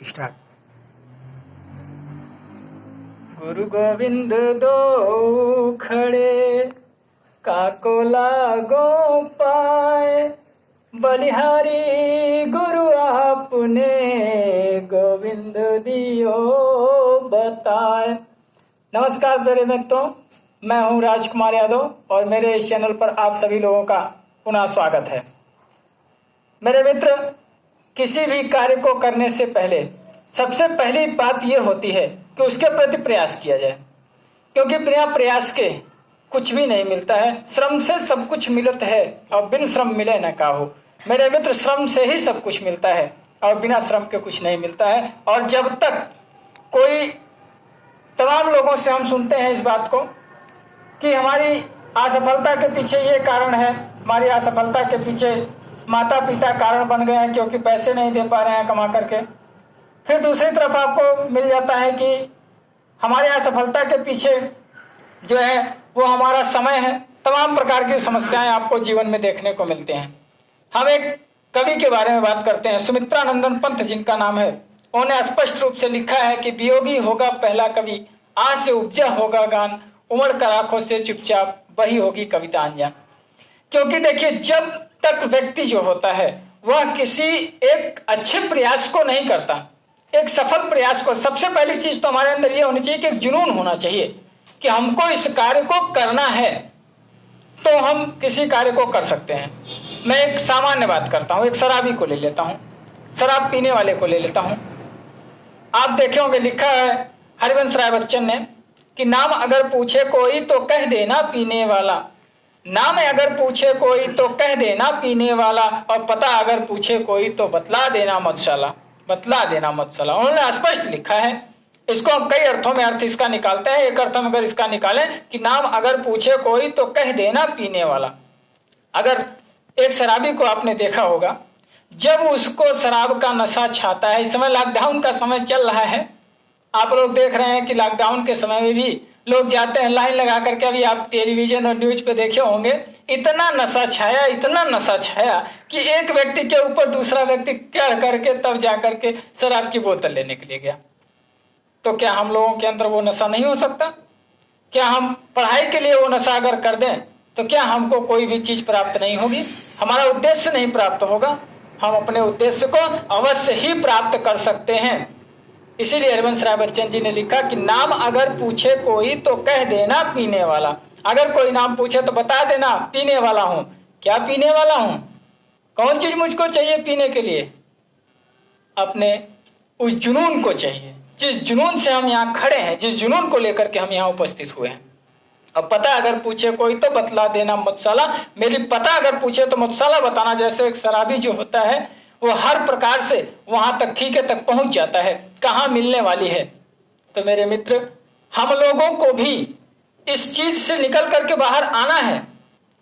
Start. गुरु गोविंद दो खड़े काको लागो पाए, बलिहारी गुरु आपने गोविंद दियो बताए। नमस्कार प्यारे मित्रों, मैं हूं राजकुमार यादव और मेरे इस चैनल पर आप सभी लोगों का पुनः स्वागत है। मेरे मित्र, किसी भी कार्य को करने से पहले सबसे पहली बात यह होती है कि उसके प्रति प्रयास किया जाए, क्योंकि बिना प्रयास के कुछ भी नहीं मिलता है। श्रम से सब कुछ मिलत है और बिन श्रम मिले न काहू। मेरे मित्र, श्रम से ही सब कुछ मिलता है और बिना श्रम के कुछ नहीं मिलता है। और जब तक कोई तमाम लोगों से हम सुनते हैं इस बात को कि हमारी असफलता के पीछे ये कारण है, हमारी असफलता के पीछे माता पिता कारण बन गए हैं क्योंकि पैसे नहीं दे पा रहे हैं कमा करके। फिर दूसरी तरफ आपको मिल जाता है कि हमारी असफलता के पीछे जो है वो हमारा समय है। तमाम प्रकार की समस्याएं आपको जीवन में देखने को मिलते हैं। हम एक कवि के बारे में बात करते हैं, सुमित्रानंदन पंत जिनका नाम है। उन्होंने स्पष्ट रूप से लिखा है कि वियोगी होगा पहला कवि, आज से उपजा होगा गान, उमड़ कर आंखों से चुपचाप वही होगी कविता अनजान। क्योंकि देखिए, जब तक व्यक्ति जो होता है वह किसी एक अच्छे प्रयास को नहीं करता, एक सफल प्रयास को, सबसे पहली चीज तो हमारे अंदर यह होनी चाहिए कि एक जुनून होना चाहिए कि हमको इस कार्य को करना है, तो हम किसी कार्य को कर सकते हैं। मैं एक सामान्य बात करता हूं, एक शराबी को ले लेता हूं, शराब पीने वाले को ले लेता हूं। आप देखे होंगे, लिखा है हरिवंश राय बच्चन ने कि नाम अगर पूछे कोई तो कह देना पीने वाला, नाम अगर पूछे कोई तो कह देना पीने वाला, और पता अगर पूछे कोई तो बतला देना मधुशाला, बतला देना मधुशाला। उन्होंने स्पष्ट लिखा है। इसको हम कई अर्थों में अर्थ इसका निकालते हैं। एक अर्थ में अगर इसका निकालें कि नाम अगर पूछे कोई तो कह देना पीने वाला। अगर एक शराबी को आपने देखा होगा, जब उसको शराब का नशा छाता है, इस समय लॉकडाउन का समय चल रहा है, आप लोग देख रहे हैं कि लॉकडाउन के समय में भी लोग जाते हैं लाइन लगा करके। अभी आप टेलीविजन और न्यूज पे देखे होंगे, इतना नशा छाया, इतना नशा छाया कि एक व्यक्ति के ऊपर दूसरा व्यक्ति चढ़ करके तब जा करके शराब की बोतल लेने के लिए गया। तो क्या हम लोगों के अंदर वो नशा नहीं हो सकता? क्या हम पढ़ाई के लिए वो नशा अगर कर दें तो क्या हमको कोई भी चीज प्राप्त नहीं होगी? हमारा उद्देश्य नहीं प्राप्त होगा? हम अपने उद्देश्य को अवश्य ही प्राप्त कर सकते हैं। इसीलिए हरिवंश राय बच्चन जी ने लिखा कि नाम अगर पूछे कोई तो कह देना पीने वाला। अगर कोई नाम पूछे तो बता देना पीने वाला हूं। क्या पीने वाला हूं? कौन चीज मुझको चाहिए पीने के लिए? अपने उस जुनून को चाहिए, जिस जुनून से हम यहाँ खड़े हैं, जिस जुनून को लेकर के हम यहाँ उपस्थित हुए हैं। अब पता अगर पूछे कोई तो बतला देना मधुशाला, मेरी पता अगर पूछे तो मधुशाला बताना। जैसे एक शराबी जो होता है वो हर प्रकार से वहां तक ठीके तक पहुंच जाता है, कहाँ मिलने वाली है। तो मेरे मित्र, हम लोगों को भी इस चीज से निकल करके बाहर आना है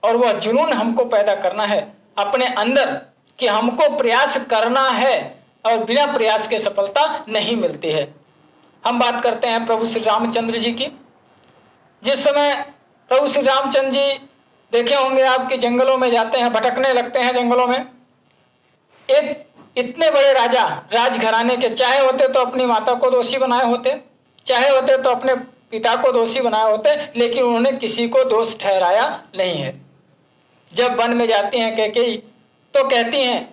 और वह जुनून हमको पैदा करना है अपने अंदर कि हमको प्रयास करना है और बिना प्रयास के सफलता नहीं मिलती है। हम बात करते हैं प्रभु श्री रामचंद्र जी की। जिस समय प्रभु श्री रामचंद्र जी देखे होंगे आपके जंगलों में जाते हैं, भटकने लगते हैं जंगलों में। एक इतने बड़े राजा, राजघराने के, चाहे होते तो अपनी माता को दोषी बनाए होते, चाहे होते तो अपने पिता को दोषी बनाए होते, लेकिन उन्होंने किसी को दोष ठहराया नहीं है। जब वन में जाती हैं कैकेयी तो कहती हैं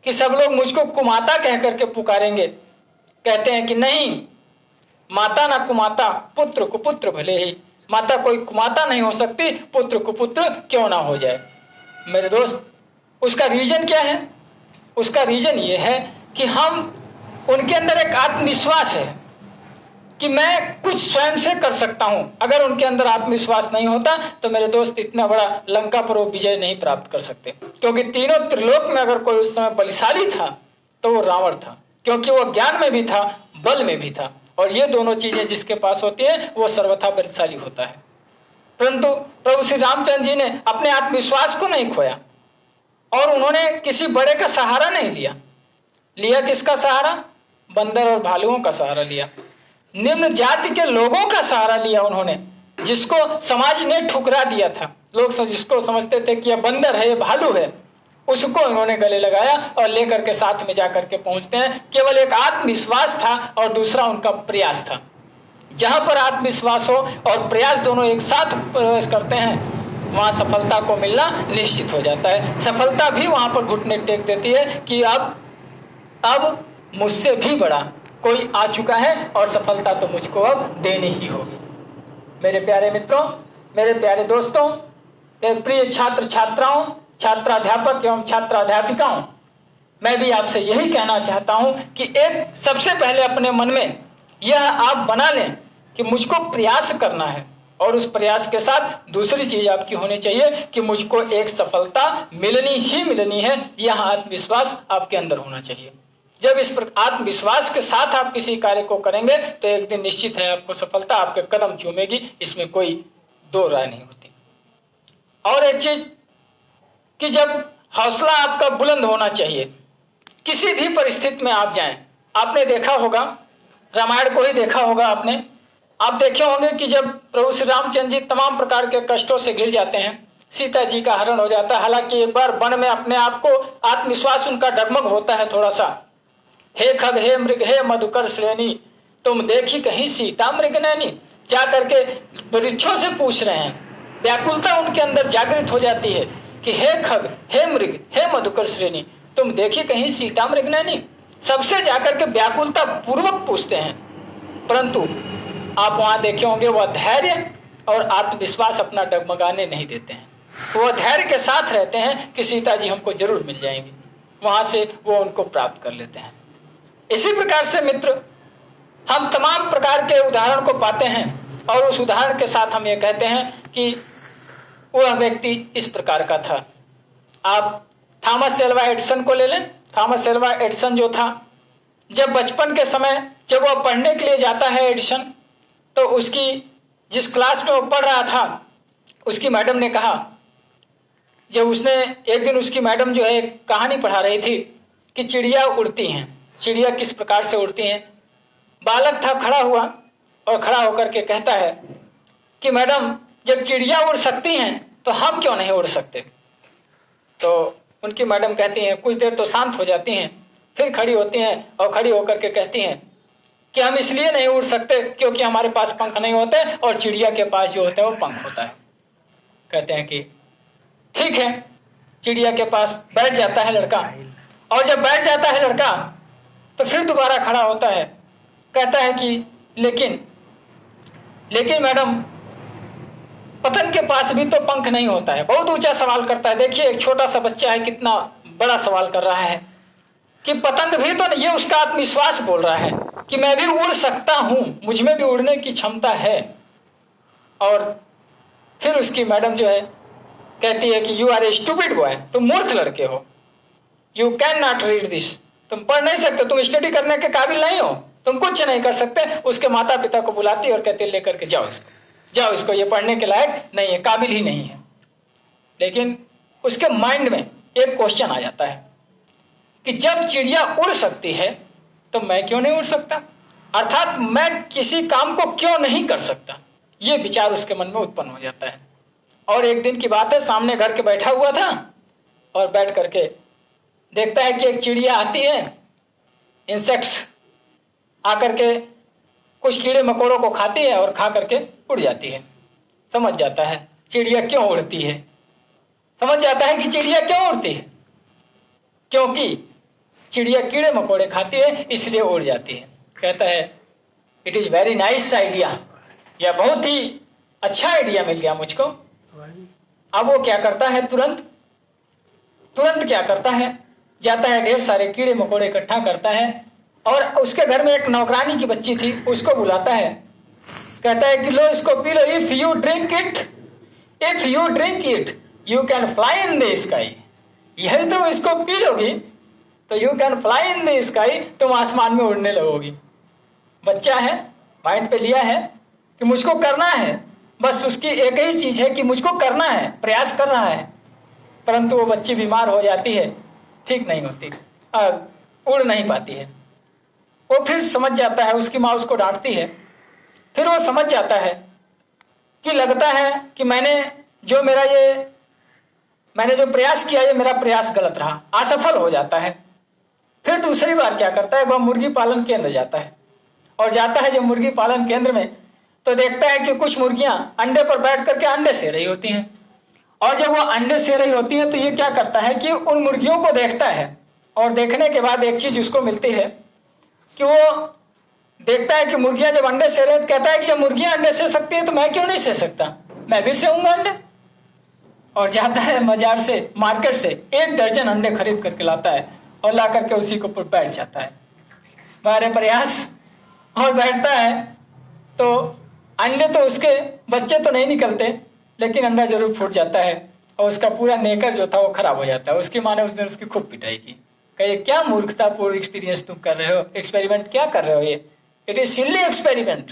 कि सब लोग मुझको कुमाता कह करके पुकारेंगे। कहते हैं कि नहीं, माता ना कुमाता, पुत्र कुपुत्र भले ही। माता कोई कुमाता नहीं हो सकती, पुत्र कुपुत्र क्यों ना हो जाए। मेरे दोस्त, उसका रीजन क्या है? उसका रीजन ये है कि हम, उनके अंदर एक आत्मविश्वास है कि मैं कुछ स्वयं से कर सकता हूं। अगर उनके अंदर आत्मविश्वास नहीं होता तो मेरे दोस्त इतना बड़ा लंका पर वो विजय नहीं प्राप्त कर सकते। क्योंकि तीनों त्रिलोक में अगर कोई उस समय बलशाली था तो वो रावण था, क्योंकि वो ज्ञान में भी था, बल में भी था। और ये दोनों चीजें जिसके पास होती है वो सर्वथा बलशाली होता है। परंतु प्रभु श्री रामचंद्र जी ने अपने आत्मविश्वास को नहीं खोया और उन्होंने किसी बड़े का सहारा नहीं लिया। लिया किसका सहारा? बंदर और भालुओं का सहारा लिया, निम्न जाति के लोगों का सहारा लिया उन्होंने, जिसको समाज ने ठुकरा दिया था। लोग जिसको समझते थे कि यह बंदर है, ये भालू है, उसको इन्होंने गले लगाया और लेकर के साथ में जाकर के पहुंचते हैं। केवल एक आत्मविश्वास था और दूसरा उनका प्रयास था। जहां पर आत्मविश्वास हो और प्रयास दोनों एक साथ प्रवेश करते हैं, वहां सफलता को मिलना निश्चित हो जाता है। सफलता भी वहां पर घुटने टेक देती है कि अब मुझसे भी बड़ा कोई आ चुका है और सफलता तो मुझको अब देनी ही होगी। मेरे प्यारे मित्रों, मेरे प्यारे दोस्तों, एक प्रिय छात्र छात्राओं, छात्राध्यापक एवं छात्राध्यापिकाओं, मैं भी आपसे यही कहना चाहता हूं कि एक सबसे पहले अपने मन में यह आप बना लें कि मुझको प्रयास करना है, और उस प्रयास के साथ दूसरी चीज आपकी होनी चाहिए कि मुझको एक सफलता मिलनी ही मिलनी है। यह आत्मविश्वास आपके अंदर होना चाहिए। जब इस आत्मविश्वास के साथ आप किसी कार्य को करेंगे तो एक दिन निश्चित है आपको सफलता आपके कदम चूमेगी, इसमें कोई दो राय नहीं होती। और एक चीज कि जब हौसला आपका बुलंद होना चाहिए, किसी भी परिस्थिति में आप जाएं। आपने देखा होगा, रामायण को ही देखा होगा आपने, आप देखे होंगे कि जब प्रभु श्री रामचंद्र जी तमाम प्रकार के कष्टों से घिर जाते हैं, सीता जी का हरण हो जाता है। हालांकि एक बार वन में अपने आप को आत्मविश्वास उनका डगमग होता है थोड़ा सा। हे खग हे मृग हे मधुकर श्रेणी, तुम देखी कहीं सीता मृग नैनी। जा करके वृक्षों से पूछ रहे हैं, व्याकुलता उनके अंदर जागृत हो जाती है कि हे खग हे मृग हे मधुकर श्रेणी, तुम देखी कहीं सीता मृग नैनी। सबसे जाकर के व्याकुलता पूर्वक पूछते हैं, परंतु आप वहां देखे होंगे वह धैर्य और आत्मविश्वास अपना डगमगाने नहीं देते हैं। वह धैर्य के साथ रहते हैं कि सीता जी हमको जरूर मिल जाएंगी, वहां से वो उनको प्राप्त कर लेते हैं। इसी प्रकार से मित्र, हम तमाम प्रकार के उदाहरण को पाते हैं और उस उदाहरण के साथ हम ये कहते हैं कि वह व्यक्ति इस प्रकार का था। आप थॉमस एल्वा एडिसन को ले लें। थॉमस एल्वा एडिसन जो था, जब बचपन के समय जब वह पढ़ने के लिए जाता है एडिसन, तो उसकी जिस क्लास में वो पढ़ रहा था, उसकी मैडम ने कहा, जब उसने एक दिन उसकी मैडम जो है कहानी पढ़ा रही थी कि चिड़िया उड़ती हैं, चिड़िया किस प्रकार से उड़ती हैं। बालक था, खड़ा हुआ और खड़ा होकर के कहता है कि मैडम, जब चिड़िया उड़ सकती हैं तो हम क्यों नहीं उड़ सकते। तो उनकी मैडम कहती हैं, कुछ देर तो शांत हो जाती हैं, फिर खड़ी होती हैं और खड़ी होकर के कहती हैं कि हम इसलिए नहीं उड़ सकते क्योंकि हमारे पास पंख नहीं होते और चिड़िया के पास जो होता है वो पंख होता है। कहते हैं कि ठीक है। चिड़िया के पास बैठ जाता है लड़का, और जब बैठ जाता है लड़का तो फिर दोबारा खड़ा होता है, कहता है कि लेकिन मैडम, पतंग के पास भी तो पंख नहीं होता है। बहुत ऊंचा सवाल करता है। देखिए, एक छोटा सा बच्चा है, कितना बड़ा सवाल कर रहा है कि पतंग भी तो, ये उसका आत्मविश्वास बोल रहा है कि मैं भी उड़ सकता हूं, मुझ में भी उड़ने की क्षमता है। और फिर उसकी मैडम जो है कहती है कि you are a stupid boy, तुम मूर्ख लड़के हो, you can not read this, तुम पढ़ नहीं सकते, तुम स्टडी करने के काबिल नहीं हो, तुम कुछ नहीं कर सकते। उसके माता पिता को बुलाती और कहते लेकर के जाओ इसको, ये पढ़ने के लायक नहीं है, काबिल ही नहीं है। लेकिन उसके माइंड में एक क्वेश्चन आ जाता है कि जब चिड़िया उड़ सकती है तो मैं क्यों नहीं उड़ सकता, अर्थात मैं किसी काम को क्यों नहीं कर सकता। ये विचार उसके मन में उत्पन्न हो जाता है। और एक दिन की बात है, सामने घर के बैठा हुआ था और बैठ करके देखता है कि एक चिड़िया आती है, इंसेक्ट्स आकर के कुछ कीड़े मकोड़ों को खाती है और खा करके उड़ जाती है। समझ जाता है चिड़िया क्यों उड़ती है, समझ जाता है कि चिड़िया क्यों उड़ती है, क्योंकि चिड़िया कीड़े मकोड़े खाती है इसलिए उड़ जाती है। कहता है it is very nice idea, यह बहुत ही अच्छा आइडिया मिल गया मुझको। अब वो क्या करता है, तुरंत क्या करता है, जाता है ढेर सारे कीड़े मकोड़े इकट्ठा करता है और उसके घर में एक नौकरानी की बच्ची थी, उसको बुलाता है। कहता है कि लो इसको P low, if you drink it you can fly in the sky. यही तुम इसको पी लोगी तो you can fly in the sky, तुम आसमान में उड़ने लगोगी। बच्चा है, माइंड पे लिया है कि मुझको करना है, बस उसकी एक ही चीज है कि मुझको करना है, प्रयास कर रहा है। परंतु वो बच्ची बीमार हो जाती है, ठीक नहीं होती, उड़ नहीं पाती है। वो फिर समझ जाता है, उसकी माँ उसको डांटती है। फिर वो समझ जाता है कि लगता है कि मैंने जो मैंने जो प्रयास किया ये मेरा प्रयास गलत रहा, असफल हो जाता है। फिर दूसरी बार क्या करता है, वह मुर्गी पालन केंद्र जाता है और जाता है जब मुर्गी पालन केंद्र में तो देखता है कि कुछ मुर्गियां अंडे पर बैठ करके अंडे से रही होती हैं। और जब वो अंडे से रही होती हैं तो ये क्या करता है कि उन मुर्गियों को देखता है और देखने के बाद एक चीज उसको मिलती है कि वो देखता है कि मुर्गियां जब अंडे से रहे तो कहता है कि जब मुर्गियां अंडे से सकती है तो मैं क्यों नहीं से सकता, मैं भी सेऊंगा अंडे। और जाता है बाजार से, मार्केट से 1 दर्जन अंडे खरीद करके लाता है और ला करके उसी के ऊपर बैठ जाता है हमारे प्रयास और बैठता है। तो अंडे तो उसके बच्चे तो नहीं निकलते लेकिन अंडा जरूर फूट जाता है और उसका पूरा नेकर जो था वो खराब हो जाता है। उसकी माँ ने उस दिन उसकी खूब पिटाई की, कहे क्या मूर्खतापूर्ण एक्सपीरियंस तुम कर रहे हो, एक्सपेरिमेंट क्या कर रहे हो, ये इट इज सिली एक्सपेरिमेंट,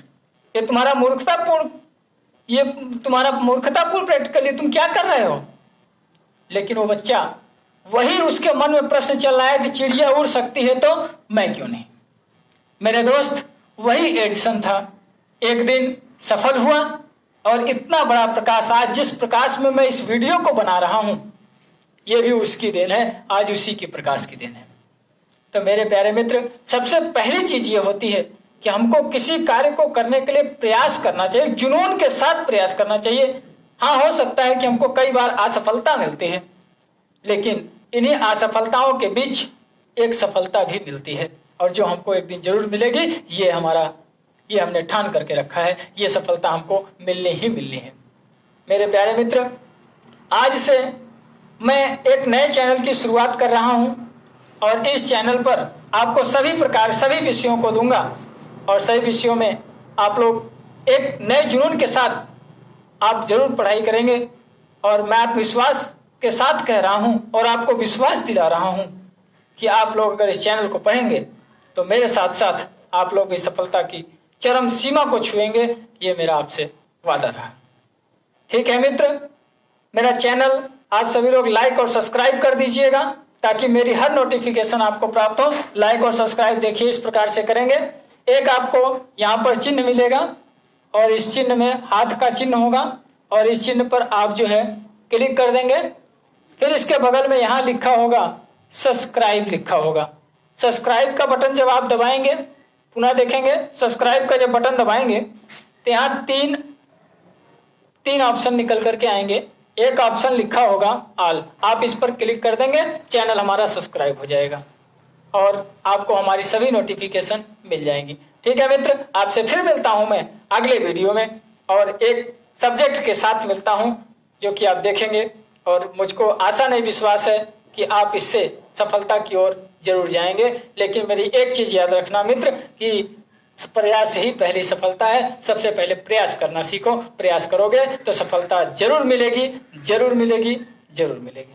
ये तुम्हारा मूर्खतापूर्ण प्रैक्टिकली तुम क्या कर रहे हो। लेकिन वो बच्चा, वही उसके मन में प्रश्न चल रहा है कि चिड़िया उड़ सकती है तो मैं क्यों नहीं। मेरे दोस्त, वही एडिसन था, एक दिन सफल हुआ और इतना बड़ा प्रकाश, आज जिस प्रकाश में मैं इस वीडियो को बना रहा हूं ये भी उसकी देन है, आज उसी की प्रकाश की देन है। तो मेरे प्यारे मित्र, सबसे पहली चीज ये होती है कि हमको किसी कार्य को करने के लिए प्रयास करना चाहिए, जुनून के साथ प्रयास करना चाहिए। हाँ, हो सकता है कि हमको कई बार असफलता मिलती है लेकिन इन्हीं असफलताओं के बीच एक सफलता भी मिलती है और जो हमको एक दिन जरूर मिलेगी। ये हमने ठान करके रखा है, ये सफलता हमको मिलनी ही मिलनी है। मेरे प्यारे मित्र, आज से मैं एक नए चैनल की शुरुआत कर रहा हूं और इस चैनल पर आपको सभी विषयों को दूंगा और सभी विषयों में आप लोग एक नए जुनून के साथ आप जरूर पढ़ाई करेंगे। और मैं आत्मविश्वास के साथ कह रहा हूं और आपको विश्वास दिला रहा हूं कि आप लोग अगर इस चैनल को पढ़ेंगे तो मेरे साथ साथ आप लोग इस सफलता की चरम सीमा को छुएंगे, ये मेरा आपसे वादा रहा। ठीक है मित्र, मेरा चैनल आप सभी लोग लाइक और सब्सक्राइब कर दीजिएगा ताकि मेरी हर नोटिफिकेशन आपको प्राप्त हो। लाइक और सब्सक्राइब देखिए इस प्रकार से करेंगे, एक आपको यहाँ पर चिन्ह मिलेगा और इस चिन्ह में हाथ का चिन्ह होगा और इस चिन्ह पर आप जो है क्लिक कर देंगे। फिर इसके बगल में यहाँ लिखा होगा सब्सक्राइब लिखा होगा। सब्सक्राइब का बटन जब आप दबाएंगे, पुनः देखेंगे सब्सक्राइब का जब बटन दबाएंगे तो यहाँ तीन ऑप्शन निकल करके आएंगे। एक ऑप्शन लिखा होगा ऑल, आप इस पर क्लिक कर देंगे, चैनल हमारा सब्सक्राइब हो जाएगा और आपको हमारी सभी नोटिफिकेशन मिल जाएंगी। ठीक है मित्र, आपसे फिर मिलता हूं मैं अगले वीडियो में और एक सब्जेक्ट के साथ मिलता हूं जो कि आप देखेंगे और मुझको आशा नहीं विश्वास है कि आप इससे सफलता की ओर जरूर जाएंगे। लेकिन मेरी एक चीज याद रखना मित्र कि प्रयास ही पहली सफलता है। सबसे पहले प्रयास करना सीखो, प्रयास करोगे तो सफलता जरूर मिलेगी, जरूर मिलेगी, जरूर मिलेगी।